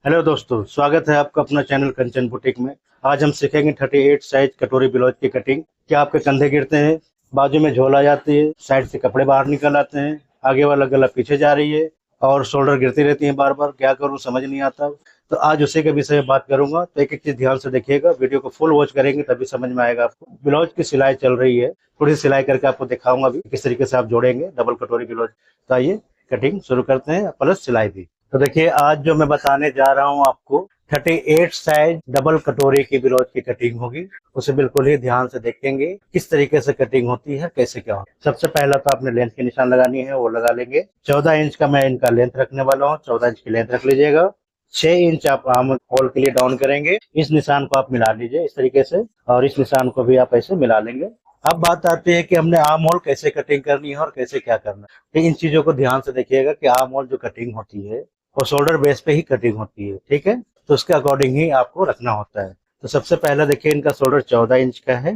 Hello दोस्तों, स्वागत है आपका अपना चैनल कंचन बुटीक में। आज हम सीखेंगे 38 साइज कटोरी ब्लाउज की कटिंग। क्या आपके कंधे गिरते हैं, बाजू में झोल आ जाती है, साइड से कपड़े बाहर निकल आते हैं, आगे वाला गला पीछे जा रही है और शोल्डर गिरती रहती है बार बार, क्या करूं समझ नहीं आता। तो आज उसी के विषय में बात करूंगा, तो एक एक चीज ध्यान से देखिएगा, वीडियो को फुल वॉच करेंगे तभी समझ में आएगा आपको। ब्लाउज की सिलाई चल रही है, थोड़ी सी सिलाई करके आपको दिखाऊंगा अभी किस तरीके से आप जोड़ेंगे डबल कटोरी ब्लाउज। तो आइए कटिंग शुरू करते हैं, प्लस सिलाई भी। तो देखिए, आज जो मैं बताने जा रहा हूँ आपको 38 साइज डबल कटोरी की ब्लाउज की कटिंग होगी। उसे बिल्कुल ही ध्यान से देखेंगे किस तरीके से कटिंग होती है, कैसे क्या होता है। सबसे पहला तो आपने लेंथ की निशान लगानी है, वो लगा लेंगे। 14 इंच का मैं इनका लेंथ रखने वाला हूँ, 14 इंच की लेंथ रख लीजिएगा। 6 इंच आप आर्म होल के लिए डाउन करेंगे। इस निशान को आप मिला लीजिए इस तरीके से, और इस निशान को भी आप ऐसे मिला लेंगे। अब बात आती है कि हमने आर्म होल कैसे कटिंग करनी है और कैसे क्या करना है। तो इन चीजों को ध्यान से देखिएगा कि आर्म होल जो कटिंग होती है वो शोल्डर बेस पे ही कटिंग होती है, ठीक है। तो उसके अकॉर्डिंग ही आपको रखना होता है। तो सबसे पहला देखिए, इनका शोल्डर 14 इंच का है।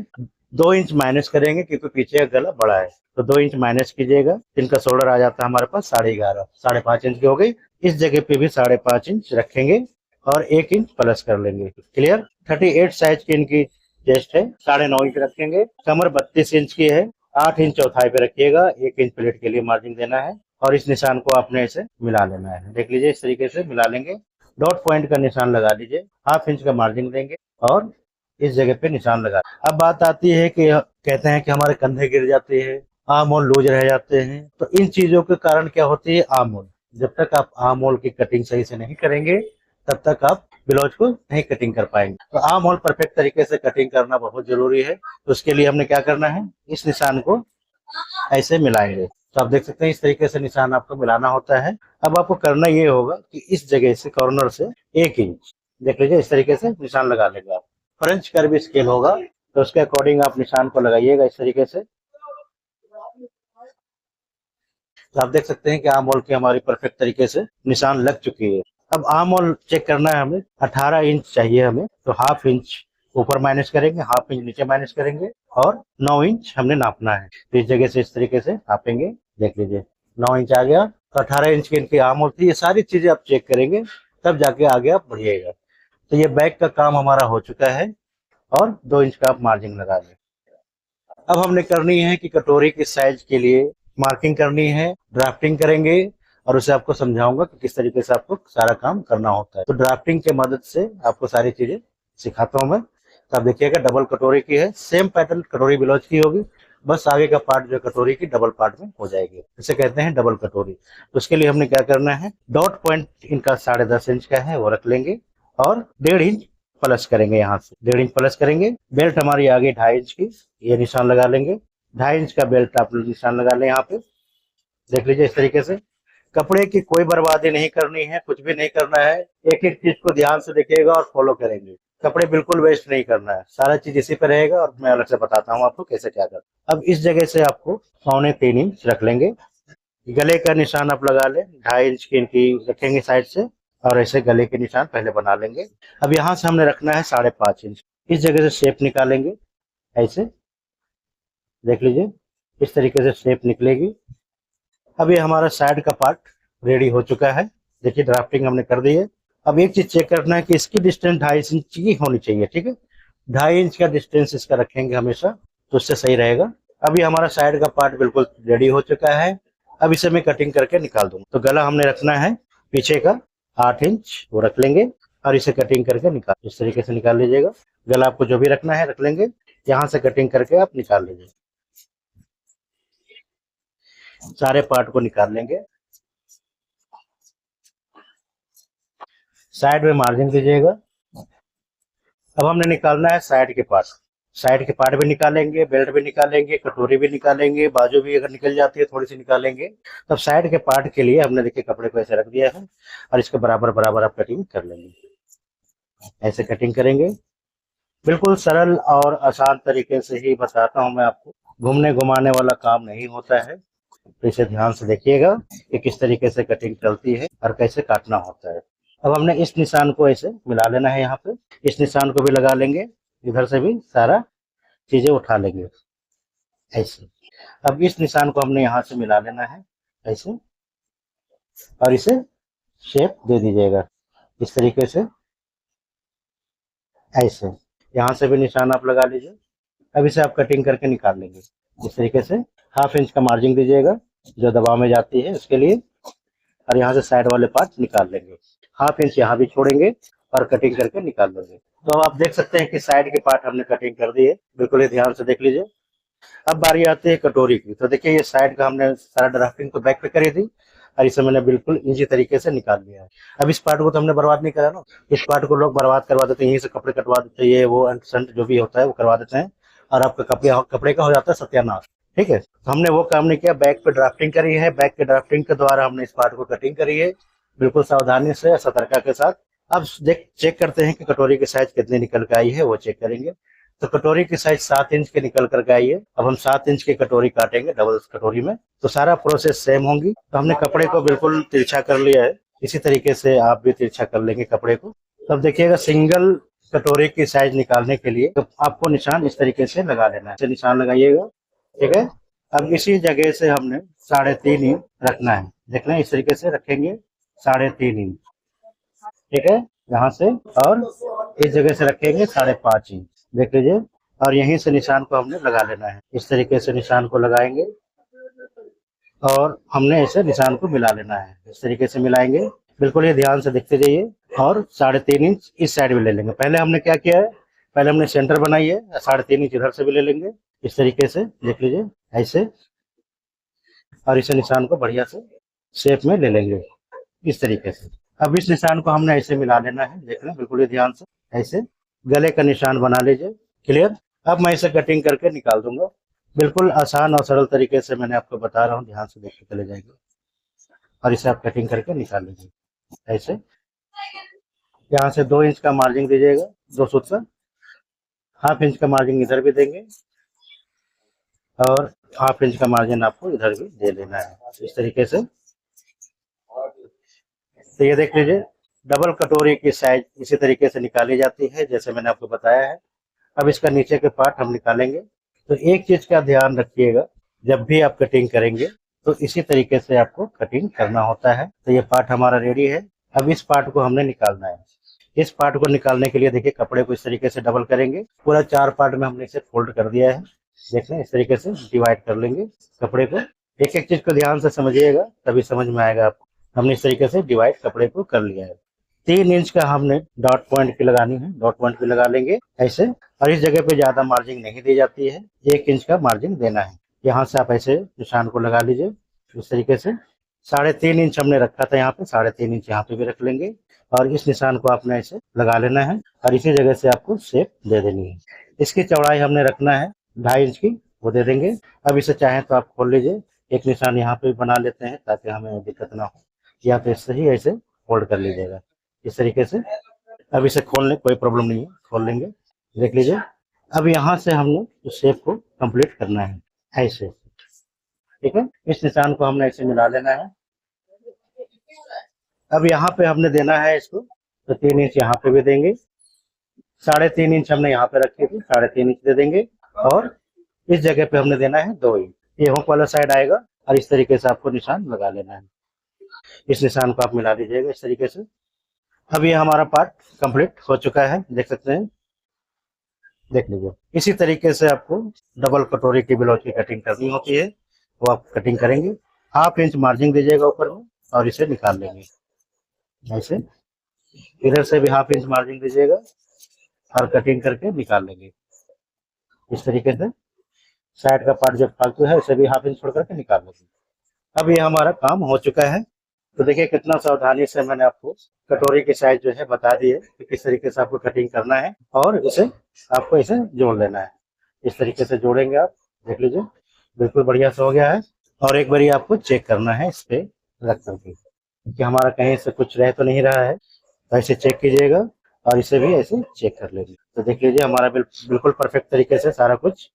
2 इंच माइनस करेंगे क्योंकि पीछे का गला बड़ा है, तो 2 इंच माइनस कीजिएगा। इनका शोल्डर आ जाता है हमारे पास 11.5, 5.5 इंच की हो गई। इस जगह पे भी 5.5 इंच रखेंगे और 1 इंच प्लस कर लेंगे। क्लियर। 38 साइज की इनकी चेस्ट है, 9.5 इंच रखेंगे। कमर 32 इंच की है, 8 इंच चौथाई पे रखिएगा, 1 इंच प्लेट के लिए मार्जिन देना है। और इस निशान को आपने ऐसे मिला लेना है, देख लीजिए इस तरीके से मिला लेंगे। डॉट पॉइंट का निशान लगा लीजिए, 1/2 इंच का मार्जिन देंगे और इस जगह पे निशान लगा। अब बात आती है कि कहते हैं कि हमारे कंधे गिर जाते हैं, आर्म होल लूज रह जाते हैं। तो इन चीजों के कारण क्या होती है, आर्म होल। जब तक आप आर्म होल की कटिंग सही से नहीं करेंगे तब तक आप ब्लाउज को नहीं कटिंग कर पाएंगे। तो आर्म होल परफेक्ट तरीके से कटिंग करना बहुत जरूरी है। तो उसके लिए हमने क्या करना है, इस निशान को ऐसे मिलाएंगे। तो आप देख सकते हैं इस तरीके से निशान आपको मिलाना होता है। अब आपको करना ये होगा कि इस जगह से कॉर्नर से 1 इंच, देख लीजिए इस तरीके से निशान लगा लेंगे आप। फ्रेंच कर्व स्केल होगा तो उसके अकॉर्डिंग आप निशान को लगाइएगा इस तरीके से। तो आप देख सकते हैं कि आर्म होल की हमारी परफेक्ट तरीके से निशान लग चुकी है। अब आर्म होल चेक करना है हमें, 18 इंच चाहिए हमें, तो 1/2 इंच ऊपर माइनस करेंगे, 1/2 इंच नीचे माइनस करेंगे और 9 इंच हमने नापना है। तो इस जगह से इस तरीके से नापेंगे, देख लीजिए 9 इंच आ गया। तो 18 इंच की इनकी आर्म होल थी। ये सारी चीजें आप चेक करेंगे तब जाके आगे आप बढ़िएगा। तो ये बैक का काम हमारा हो चुका है और 2 इंच का आप मार्जिन लगा लें। अब हमने करनी है कि कटोरी की साइज के लिए मार्किंग करनी है, ड्राफ्टिंग करेंगे और उसे आपको समझाऊंगा कि किस तरीके से आपको सारा काम करना होता है। तो ड्राफ्टिंग के मदद से आपको सारी चीजें सिखाता हूँ मैं। तो आप देखिएगा डबल कटोरी की है, सेम पैटर्न कटोरी ब्लाउज की होगी, बस आगे का पार्ट जो कटोरी की डबल पार्ट में हो जाएगी, इसे कहते हैं डबल कटोरी। तो उसके लिए हमने क्या करना है, डॉट पॉइंट इनका 10.5 इंच का है वो रख लेंगे और 1.5 इंच प्लस करेंगे, यहाँ से 1.5 इंच प्लस करेंगे। बेल्ट हमारी आगे 2.5 इंच की, ये निशान लगा लेंगे। 2.5 इंच का बेल्ट आप निशान लगा लें यहाँ पे, देख लीजिए इस तरीके से। कपड़े की कोई बर्बादी नहीं करनी है, कुछ भी नहीं करना है। एक एक चीज को ध्यान से देखिएगा और फॉलो करेंगे। कपड़े बिल्कुल वेस्ट नहीं करना है, सारा चीज इसी पे रहेगा और मैं अलग से बताता हूँ आपको कैसे क्या करना। अब इस जगह से आपको 3.25 इंच रख लेंगे। गले का निशान आप लगा लें, 2.5 इंच की इनकी रखेंगे साइड से और ऐसे गले के निशान पहले बना लेंगे। अब यहाँ से हमने रखना है 5.5 इंच। इस जगह से शेप निकालेंगे ऐसे, देख लीजिए इस तरीके से शेप निकलेगी। अब ये हमारा साइड का पार्ट रेडी हो चुका है, देखिए ड्राफ्टिंग हमने कर दी है। अब एक चीज चेक करना है कि इसकी डिस्टेंस 2.5 इंच की होनी चाहिए, ठीक है। 2.5 इंच का डिस्टेंस इसका रखेंगे हमेशा, तो उससे सही रहेगा। अभी हमारा साइड का पार्ट बिल्कुल रेडी हो चुका है। अब इसे मैं कटिंग करके निकाल दूंगा। तो गला हमने रखना है पीछे का 8 इंच, वो रख लेंगे और इसे कटिंग करके निकाल इस तरीके से निकाल लीजिएगा। गला आपको जो भी रखना है रख लेंगे, यहाँ से कटिंग करके आप निकाल लीजिए, सारे पार्ट को निकाल लेंगे। साइड में मार्जिन दीजिएगा। अब हमने निकालना है साइड के पार्ट। साइड के पार्ट भी निकालेंगे, बेल्ट भी निकालेंगे, कटोरी भी निकालेंगे, बाजू भी अगर निकल जाती है थोड़ी सी निकालेंगे। तब साइड के पार्ट के लिए हमने देखिए कपड़े को ऐसे रख दिया है और इसके बराबर बराबर आप कटिंग कर लेंगे, ऐसे कटिंग करेंगे। बिल्कुल सरल और आसान तरीके से ही बताता हूँ मैं आपको, घूमने घुमाने वाला काम नहीं होता है। तो इसे ध्यान से देखिएगा कि किस तरीके से कटिंग चलती है और कैसे काटना होता है। अब हमने इस निशान को ऐसे मिला लेना है, यहाँ पे इस निशान को भी लगा लेंगे, इधर से भी सारा चीजें उठा लेंगे ऐसे। अब इस निशान को हमने यहाँ से मिला लेना है ऐसे और इसे शेप दे दीजिएगा। इस तरीके से, ऐसे यहाँ से भी निशान आप लगा लीजिए। अब इसे आप कटिंग करके निकाल लेंगे इस तरीके से। 1/2 इंच का मार्जिन दीजिएगा जो दबाव में जाती है उसके लिए, और यहाँ से साइड वाले पार्ट निकाल लेंगे। 1/2 इंच यहाँ भी छोड़ेंगे और कटिंग करके निकाल लेंगे। तो अब आप देख सकते हैं कि साइड के पार्ट हमने कटिंग कर दिए, बिल्कुल ही ध्यान से देख लीजिए। अब बारी आती है कटोरी की। तो देखिए ये साइड का हमने सारा ड्राफ्टिंग तो बैक पे करी थी, और इसे मैंने बिल्कुल इजी तरीके से निकाल लिया है। अब इस पार्ट को तो हमने बर्बाद नहीं करा ना, इस पार्ट को लोग बर्बाद करवा देते हैं, यहीं से कपड़े कटवा देते हैं, ये वो अंट संट जो भी होता है वो करवा देते हैं, और आपका कपड़े का हो जाता है सत्यानाश। ठीक है, तो हमने वो काम नहीं किया, बैक पे ड्राफ्टिंग करी है, बैक के ड्राफ्टिंग के द्वारा हमने इस पार्ट को कटिंग करी है बिल्कुल सावधानी से, सतर्कता के साथ। अब चेक करते हैं कि कटोरी की साइज कितनी निकल के आई है, वो चेक करेंगे। तो कटोरी की साइज 7 इंच के निकल करके आई है। अब हम 7 इंच की कटोरी काटेंगे डबल कटोरी में, तो सारा प्रोसेस सेम होंगी। तो हमने कपड़े को बिल्कुल तिरछा कर लिया है, इसी तरीके से आप भी तिरछा कर लेंगे कपड़े को। तब देखिएगा सिंगल कटोरी की साइज निकालने के लिए तो आपको निशान इस तरीके से लगा लेना है, निशान लगाइएगा। ठीक है, अब इसी जगह से हमने 3.5 इंच रखना है, देख लें इस तरीके से रखेंगे 3.5 इंच। ठीक है, यहाँ से और इस जगह से रखेंगे 5.5 इंच, देख लीजिए। और यहीं से निशान को हमने लगा लेना है, इस तरीके से निशान को लगाएंगे और हमने इसे निशान को मिला लेना है, इस तरीके से मिलाएंगे। बिल्कुल ये ध्यान से देखते जाइए। और 3.5 इंच इस साइड में ले लेंगे। पहले हमने क्या किया है, पहले हमने सेंटर बनाई है, 3.5 इंच इधर से भी ले लेंगे इस तरीके से, देख लीजिए ऐसे। और इसे निशान को बढ़िया से शेप में ले लेंगे इस तरीके से। अब इस निशान को हमने ऐसे मिला लेना है, देख लें बिल्कुल ही ध्यान से, ऐसे गले का निशान बना लीजिए। क्लियर। अब मैं इसे कटिंग करके निकाल दूंगा, बिल्कुल आसान और सरल तरीके से मैंने आपको बता रहा हूँ, ध्यान से देखते चले जाएंगे। और इसे आप कटिंग करके निकाल लीजिए ऐसे। यहाँ से 2 इंच का मार्जिन दीजिएगा, 2 सूत्र का 1/2 इंच का मार्जिन इधर भी देंगे, और 1/2 इंच का मार्जिन आपको इधर भी दे लेना है इस तरीके से। तो ये देख लीजिए डबल कटोरी की साइज इसी तरीके से निकाली जाती है जैसे मैंने आपको बताया है। अब इसका नीचे के पार्ट हम निकालेंगे। तो एक चीज का ध्यान रखिएगा, जब भी आप कटिंग करेंगे तो इसी तरीके से आपको कटिंग करना होता है। तो ये पार्ट हमारा रेडी है। अब इस पार्ट को हमने निकालना है। इस पार्ट को निकालने के लिए देखिए कपड़े को इस तरीके से डबल करेंगे, पूरा 4 पार्ट में हमने इसे फोल्ड कर दिया है। देख लें इस तरीके से डिवाइड कर लेंगे कपड़े को। एक एक चीज को ध्यान से समझिएगा तभी समझ में आएगा आपको। हमने इस तरीके से डिवाइड कपड़े को कर लिया है। 3 इंच का हमने डॉट पॉइंट की लगानी है, डॉट पॉइंट की लगा लेंगे ऐसे। और इस जगह पे ज्यादा मार्जिन नहीं दी जाती है, 1 इंच का मार्जिन देना है। यहाँ से आप ऐसे निशान को लगा लीजिए इस तरीके से। 3.5 इंच हमने रखा था यहाँ पे, 3.5 इंच यहाँ पे भी रख लेंगे। और इस निशान को आपने ऐसे लगा लेना है, और इसी जगह से आपको शेप दे देनी है। इसकी चौड़ाई हमने रखना है 2.5 इंच की, वो दे देंगे। अब इसे चाहें तो आप खोल लीजिए, एक निशान यहाँ पे बना लेते हैं ताकि हमें दिक्कत ना हो, या तो इससे ही ऐसे फोल्ड कर लीजिएगा इस तरीके से। अब इसे खोल लें, कोई प्रॉब्लम नहीं है, खोल लेंगे, देख लीजिए। अब यहाँ से हमने इस शेप को कंप्लीट करना है ऐसे। ठीक है, इस निशान को हमने ऐसे मिला लेना है। अब यहाँ पे हमने देना है इसको, तो 3 इंच यहाँ पे भी देंगे। 3.5 इंच हमने यहाँ पे रखी थी, 3.5 इंच दे देंगे। और इस जगह पे हमने देना है 2 इंच, ये हुक वाला साइड आएगा। और इस तरीके से आपको निशान लगा लेना है। इस निशान को आप मिला दीजिएगा इस तरीके से। अब ये हमारा पार्ट कंप्लीट हो चुका है, देख सकते हैं, देख लीजिए। इसी तरीके से आपको डबल कटोरी की ब्लाउज की कटिंग करनी होती है, वो आप कटिंग करेंगे। 1/2 इंच मार्जिन दीजिएगा ऊपर में, और इसे निकाल लेंगे ऐसे। इधर से भी 1/2 इंच मार्जिन दीजिएगा और कटिंग करके निकाल लेंगे इस तरीके से। साइड का पार्ट जो फालतू है उसे भी 1/2 इंच छोड़ करके निकाल लेंगे। अब ये हमारा काम हो चुका है। तो देखिए कितना सावधानी से मैंने आपको कटोरी की साइज जो है बता दी है कि किस तरीके से आपको कटिंग करना है, और इसे आपको इसे जोड़ लेना है। इस तरीके से जोड़ेंगे आप, देख लीजिए बिल्कुल बढ़िया से हो गया है। और एक बारी आपको चेक करना है इस पे रख करके कि हमारा कहीं से कुछ रह तो नहीं रहा है, तो ऐसे चेक कीजिएगा। और इसे भी ऐसे चेक कर लेंगे। तो देख लीजिए हमारा बिल्कुल परफेक्ट तरीके से सारा कुछ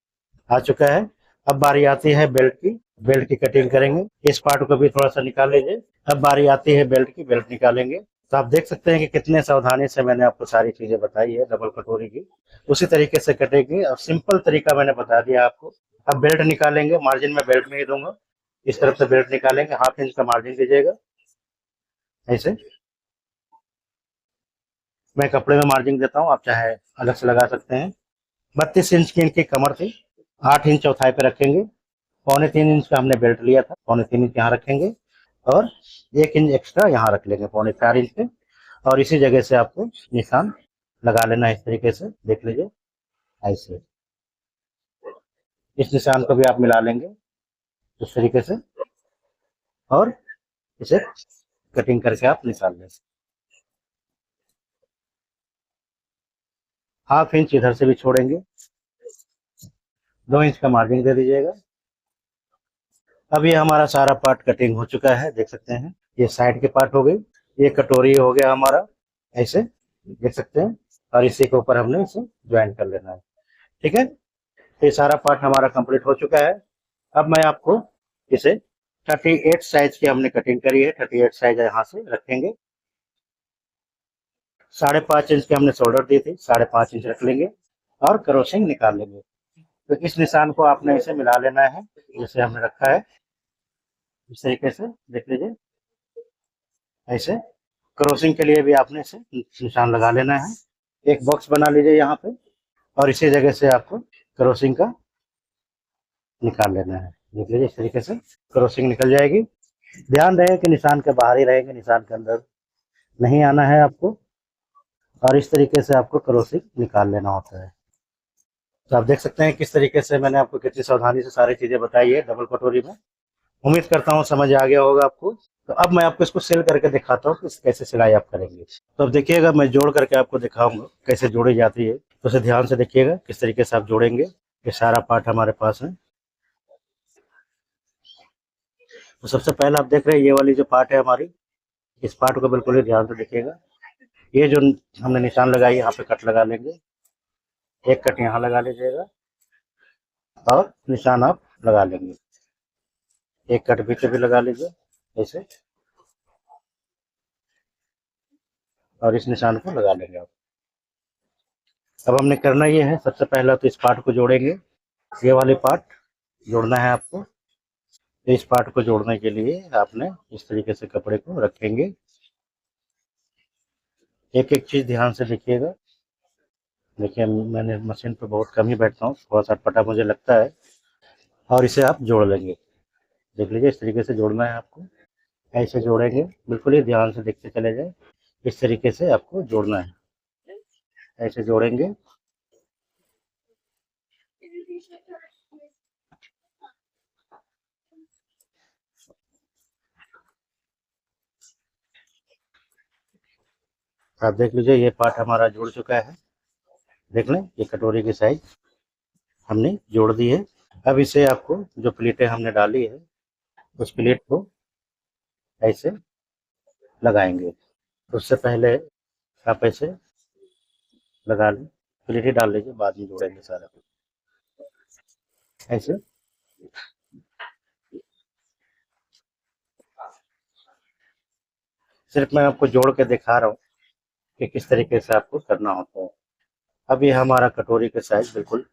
आ चुका है। अब बारी आती है बेल्ट की। बेल्ट की कटिंग करेंगे, इस पार्ट को भी थोड़ा सा निकाल लीजिए। अब बारी आती है बेल्ट की, बेल्ट निकालेंगे। तो आप देख सकते हैं कि कितने सावधानी से मैंने आपको सारी चीजें बताई है डबल कटोरी की, उसी तरीके से कटेगी। और सिंपल तरीका मैंने बता दिया आपको। अब बेल्ट निकालेंगे, मार्जिन में बेल्ट में ही दूंगा, इस तरफ से बेल्ट निकालेंगे, 1/2 इंच का मार्जिन दीजिएगा ऐसे। मैं कपड़े में मार्जिन देता हूँ, आप चाहे अलग से लगा सकते हैं। 32 इंच की इनकी कमर थी, 8 इंच चौथाई पे रखेंगे। 3.25 इंच का हमने बेल्ट लिया था, 3.25 इंच यहाँ रखेंगे और 1 इंच एक्स्ट्रा यहाँ रख लेंगे 4.25 इंच पे। और इसी जगह से आपको निशान लगा लेना है इस तरीके से, देख लीजिए ऐसे। इस निशान को भी आप मिला लेंगे इस तरीके से और इसे कटिंग करके आप निकाल लें। 1/2 इंच इधर से भी छोड़ेंगे, 2 इंच का मार्जिन दे दीजिएगा। अब ये हमारा सारा पार्ट कटिंग हो चुका है, देख सकते हैं। ये साइड के पार्ट हो गई, ये कटोरी हो गया हमारा ऐसे, देख सकते हैं। और इसी के ऊपर हमने इसे ज्वाइन कर लेना है, ठीक है। तो ये सारा पार्ट हमारा कंप्लीट हो चुका है। अब मैं आपको इसे 38 साइज की हमने कटिंग करी है, 38 साइज यहाँ से रखेंगे। 5.5 इंच की हमने शोल्डर दी थी, 5.5 इंच रख लेंगे और क्रॉसिंग निकाल लेंगे। तो इस निशान को आपने इसे मिला लेना है जैसे हमने रखा है, इस तरीके से देख लीजिए ऐसे। क्रॉसिंग के लिए भी आपने इसे निशान लगा लेना है। एक बॉक्स बना लीजिए यहाँ पे और इसी जगह से आपको क्रॉसिंग का निकाल लेना है, देख लीजिए इस तरीके से क्रॉसिंग निकल जाएगी। ध्यान रहे कि निशान के बाहर ही रहेंगे, निशान के अंदर नहीं आना है आपको। और इस तरीके से आपको क्रॉसिंग निकाल लेना होता है। तो आप देख सकते हैं किस तरीके से मैंने आपको कितनी सावधानी से सारी चीजें बताई है डबल कटोरी में। उम्मीद करता हूँ समझ आ गया होगा आपको। तो अब मैं आपको इसको सेल करके दिखाता हूँ कि कैसे सिलाई आप करेंगे। तो अब देखिएगा, मैं जोड़ करके आपको दिखाऊंगा कैसे जोड़ी जाती है। तो उसे ध्यान से देखिएगा किस तरीके से आप जोड़ेंगे। ये सारा पार्ट हमारे पास है। तो सबसे पहले आप देख रहे हैं ये वाली जो पार्ट है हमारी, इस पार्ट को बिल्कुल ही ध्यान से देखिएगा। ये जो हमने निशान लगाई यहाँ पे कट लगा लेंगे, एक कट यहाँ लगा लीजिएगा और निशान आप लगा लेंगे। एक कट पीछे भी लगा लीजिए ऐसे और इस निशान को लगा लेंगे आप। अब हमने करना ये है, सबसे पहला तो इस पार्ट को जोड़ेंगे। ये वाली पार्ट जोड़ना है आपको। तो इस पार्ट को जोड़ने के लिए आपने इस तरीके से कपड़े को रखेंगे। एक एक चीज ध्यान से देखिएगा। देखिए मैंने मशीन पे बहुत कम ही बैठता हूँ, थोड़ा सा अटपटा मुझे लगता है। और इसे आप जोड़ लेंगे, देख लीजिए इस तरीके से जोड़ना है आपको। ऐसे जोड़ेंगे, बिल्कुल ही ध्यान से देखते चले जाए। इस तरीके से आपको जोड़ना है, ऐसे जोड़ेंगे। आप देख लीजिए ये पार्ट हमारा जुड़ चुका है। देख लें, ये कटोरी की साइज हमने जोड़ दी है। अब इसे आपको जो प्लेटें हमने डाली है उस प्लेट को ऐसे लगाएंगे। उससे पहले आप ऐसे लगा लें, प्लेट ही डाल लीजिए, बाद में जोड़ेंगे सारा ऐसे। सिर्फ मैं आपको जोड़ के दिखा रहा हूँ कि किस तरीके से आपको करना होता है। अब ये हमारा कटोरी का साइज बिल्कुल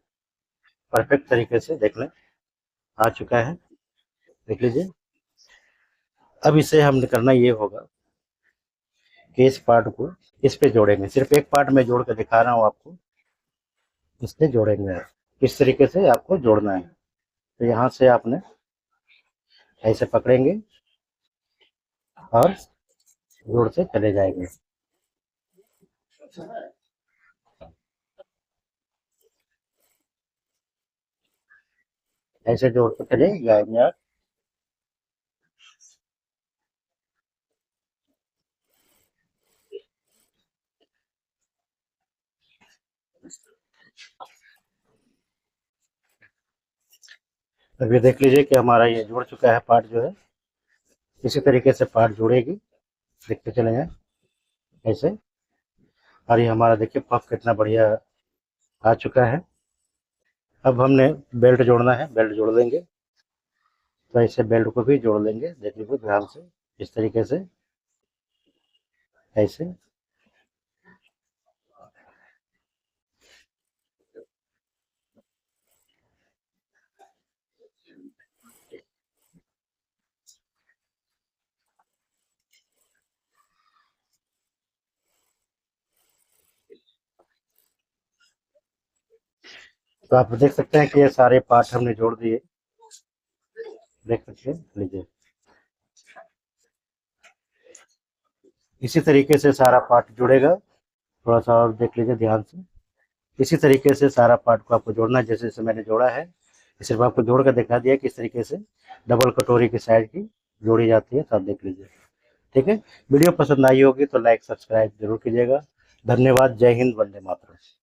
परफेक्ट तरीके से देख लें आ चुका है, देख लीजिए। अब इसे हमने करना ये होगा कि इस पार्ट को इस पे जोड़ेंगे। सिर्फ एक पार्ट में जोड़ के दिखा रहा हूँ आपको, इस पे जोड़ेंगे। किस तरीके से आपको जोड़ना है, तो यहाँ से आपने ऐसे पकड़ेंगे और जोड़ से चले जाएंगे। ऐसे जोड़ के चले जाएंगे आप। अब ये देख लीजिए कि हमारा ये जुड़ चुका है पार्ट जो है। इसी तरीके से पार्ट जुड़ेगी, देखते चले जाए ऐसे। और ये हमारा देखिए पफ कितना बढ़िया आ चुका है। अब हमने बेल्ट जोड़ना है, बेल्ट जोड़ देंगे। तो ऐसे बेल्ट को भी जोड़ लेंगे, देख लीजिए ध्यान से इस तरीके से ऐसे। तो आप देख सकते हैं कि ये सारे पार्ट हमने जोड़ दिए, देख सकते हैं, लीजिए। इसी तरीके से सारा पार्ट जुड़ेगा, थोड़ा सा और देख लीजिए ध्यान से। इसी तरीके से सारा पार्ट को आपको जोड़ना है, जैसे जैसे मैंने जोड़ा है, सिर्फ आपको जोड़ कर दिखा दिया कि इस तरीके से डबल कटोरी की साइड की जोड़ी जाती है, तो आप देख लीजिए। ठीक है, वीडियो पसंद आई होगी तो लाइक सब्सक्राइब जरूर कीजिएगा। धन्यवाद। जय हिंद, वंदे मातरम।